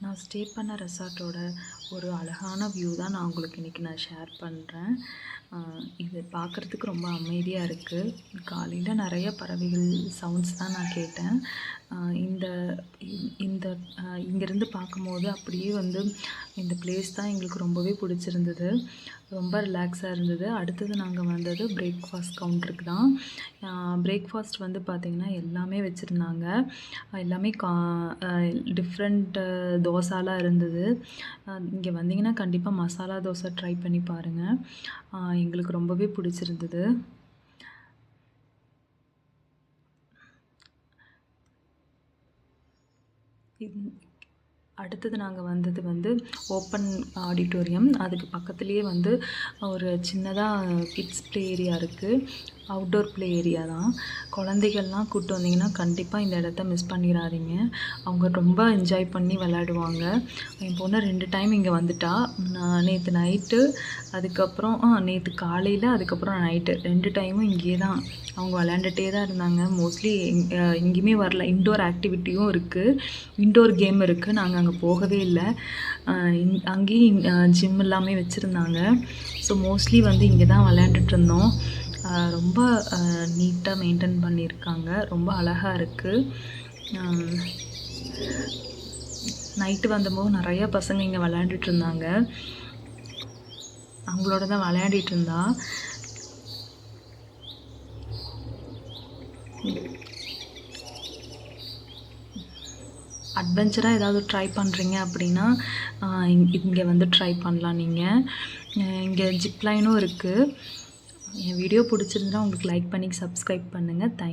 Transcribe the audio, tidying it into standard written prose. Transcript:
நான் ஸ்டே பண்ண ரெசார்ட்டோட ஒரு அழகான வியூ தான் நான் உங்களுக்கு இன்றைக்கி ஷேர் பண்ணுறேன். இது பார்க்குறதுக்கு ரொம்ப அமைதியாக இருக்குது. காலையில் நிறைய பறவைகள் சவுண்ட்ஸ் தான் நான் கேட்டேன். இந்த இந்த இங்கேருந்து பார்க்கும்போது அப்படியே இந்த பிளேஸ் தான் எங்களுக்கு ரொம்பவே பிடிச்சிருந்தது. ரொம்ப ரிலாக்ஸாக இருந்தது. அடுத்தது நாங்கள் வந்தது பிரேக்ஃபாஸ்ட் கவுண்டருக்கு தான். பிரேக்ஃபாஸ்ட் பார்த்திங்கன்னா எல்லாமே வச்சுருந்தாங்க. எல்லாமே டிஃப்ரெண்ட் தோசாலாம் இருந்தது. இங்கே வந்தீங்கன்னா கண்டிப்பாக மசாலா தோசை ட்ரை பண்ணி பாருங்கள். எங்களுக்கு ரொம்பவே பிடிச்சிருந்தது. அடுத்தது நாங்கள் வந்தது ஓப்பன் ஆடிட்டோரியம். அதுக்கு பக்கத்துலேயே ஒரு சின்னதாக கிட்ஸ் ப்ளே ஏரியா இருக்குது. அவுட்டோர் ப்ளே ஏரியா தான். குழந்தைகள்லாம் கூப்பிட்டு வந்தீங்கன்னா கண்டிப்பாக இந்த இடத்த மிஸ் பண்ணிடாதீங்க. அவங்க ரொம்ப என்ஜாய் பண்ணி விளையாடுவாங்க. என் பொண்ணு 2 டைம் இங்கே வந்துட்டா. நேற்று நைட்டு, அதுக்கப்புறம் நேற்று காலையில், அதுக்கப்புறம் நைட்டு 2 டைமும் இங்கேயே தான் அவங்க விளையாண்டுட்டே தான் இருந்தாங்க. மோஸ்ட்லி எங்கேயுமே வரல. இன்டோர் ஆக்டிவிட்டியும் இருக்குது, இன்டோர் கேம் இருக்குது. நாங்கள் அங்கே போகவே இல்லை. அங்கேயும் ஜிம் எல்லாமே வச்சுருந்தாங்க. ஸோ மோஸ்ட்லி இங்கே தான் விளையாண்டுட்டு இருந்தோம். ரொம்ப நீட்டாக மெயின்டைன் பண்ணியிருக்காங்க. ரொம்ப அழகாக இருக்குது. நைட்டு வந்தபோது நிறையா பசங்க இங்கே விளையாண்டுட்டு இருந்தாங்க. அவங்களோட தான் விளையாடிட்டு இருந்தா. அட்வென்ச்சராக ஏதாவது ட்ரை பண்ணுறீங்க அப்படின்னா இங்கே ட்ரை பண்ணலாம். நீங்கள் இங்கே ஜிப்லைனும் இருக்குது. என் வீடியோ பிடிச்சிருந்தா உங்களுக்கு லைக் பண்ணி சப்ஸ்கிரைப் பண்ணுங்கள். தேங்க்யூ.